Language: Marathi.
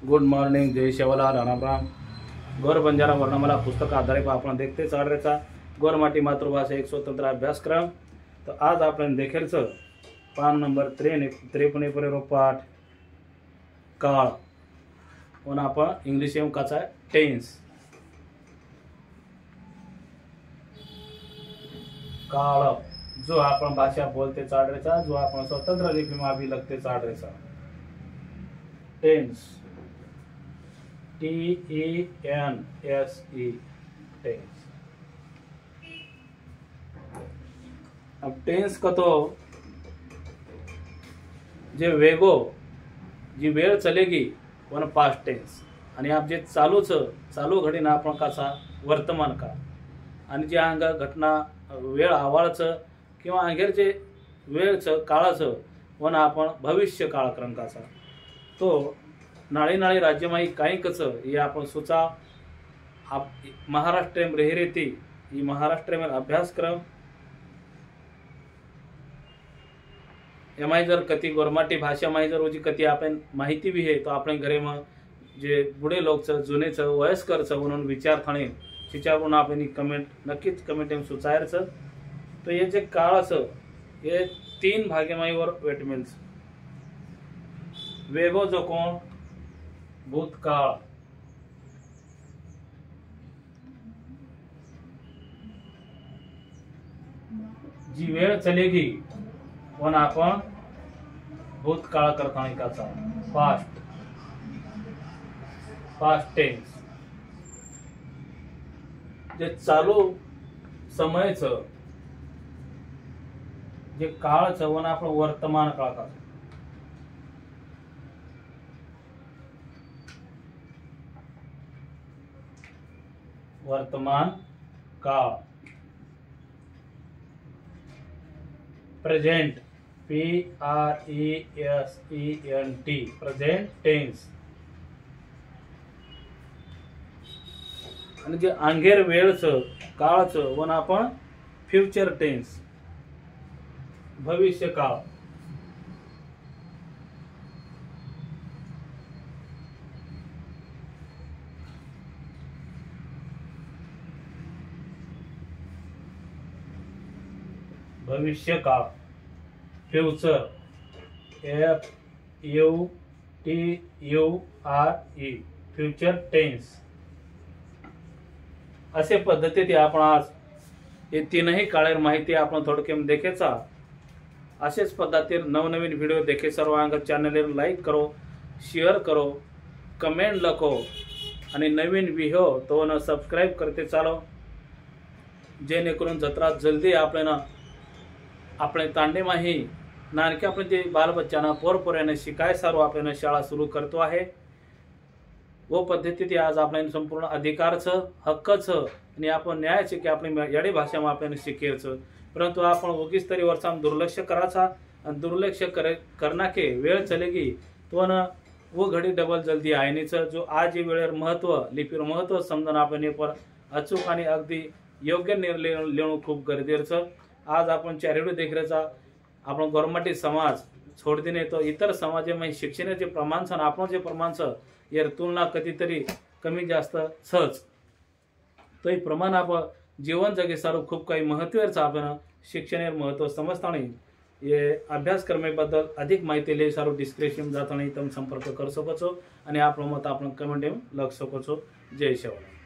गुड मॉर्निंग, जय शेवलाल, राम राम। गौर बंजारा वर्णमाला पुस्तक आधारे आपण देखते चालरेचा गौरमाटी मातृभाषा एक स्वतंत्र अभ्यासक्रम। तो आज आपण देखेलच पान नंबर 53 पर पाठ काळ पण आपण इंग्लिश में कसा टेन्स काळ जो आपण भाषा बोलते चालरेचा जो आपण स्वतंत्र लिपी में भी लगते चालरेचा टेन्स TENSE टेंस। अब टेंस का तो जे वेगो जी वेळ चलेगी वन पास्ट टेंस आणि आप जे चालू घडीना आपण कसा वर्तमान काळ आणि जे अंग घटना वेळ आवाळचं किंवा अंगेर जे वेळचं काळाचं वन आपण भविष्य काळ क्रमांकाचा तो नाळी नाळी राज्यमाई काही कच ये आपण सुचा आप महाराष्ट्र में रह रहती ये महाराष्ट्र में अभ्यासक्रम एमाई जर कति गोरमाटी भाषा माई जर जी कति आपण माहिती भी है तो अपने घरे में जे बुढ़े लोग जुने वयस्कर म्हणून विचार थाणे चिचारून आपण कमेंट नक्कीच कमेंट में सुचायर तो ये जे काळ ये 3 भागेमाईवर वेटमिल्स वेगो जो कोण भूतकाळ जी वेळ चलेगी वन आपण भूतकाळ करता काचा पास्ट टेन्स जे चालू समयचं जे काळचं वन आपण वर्तमान काळ करतो वर्तमान काळ प्रेजेंट PRESENT प्रेजेंट टेन्स आणि जे अंगेर वेळचं काळचं वन आपण फ्युचर टेन्स भविष्य काळ। भविष्य काळ फ्यूचर FUTURE फ्यूचर टेन्स असे पद्धतीने आपण आज हे तीनही काळेर माहिती आपण थोडक्यात देखेचा असेच पद्धतीने नवनवीन व्हिडिओ देखे सर्वांग चॅनल लाईक करो, शेअर करो, कमेंट लखो आणि नवीन व्हिडिओ तो न सबस्क्राइब करते चालो जेणेकरून जत्रा जल्दी आपल्याला अपने तांडे माही नानके आपण जे बाल बच्चांना पोरपोऱ्याने शिकाय सारो आपल्याला शाळा सुरू करतो आहे वो पद्धतीत आज आपल्याला संपूर्ण अधिकारचं हक्कचं आणि आपण न्यायाचे की आपली याडी भाषा में आपल्याला शिकायचं परंतु आपण उगीच तरी वर्षां दुर्लक्ष कराचा आणि दुर्लक्ष करना के वेळ चलेगी तो न वो घडी डबल जल्दी आयनीचं जो आज ही वेळेर महत्व लिपीर महत्व समजून आपण पर अचूक आणि अगदी योग्य निर्णय लेणं खूप गरजेचं। आज आपण चॅरिटी देखरेचा आपण गौरमाटी समाज छोड़ देने तो इतर समाज में शिक्षणाचे प्रमाण सन आपण जे प्रमाण यार तुलना कधीतरी कमी जास्त सहज तो प्रमाण आपण जीवन जगे सारू खूप काही महत्वाचं आपण शिक्षण महत्व समजता ये अभ्यासक्रमेबद्दल अधिक माहिती ले सारू डिस्क्रिप्शन जाता तम संपर्क कर सको आणि आपलं मत आपण कमेंट में लख सको। जय शेवलाल।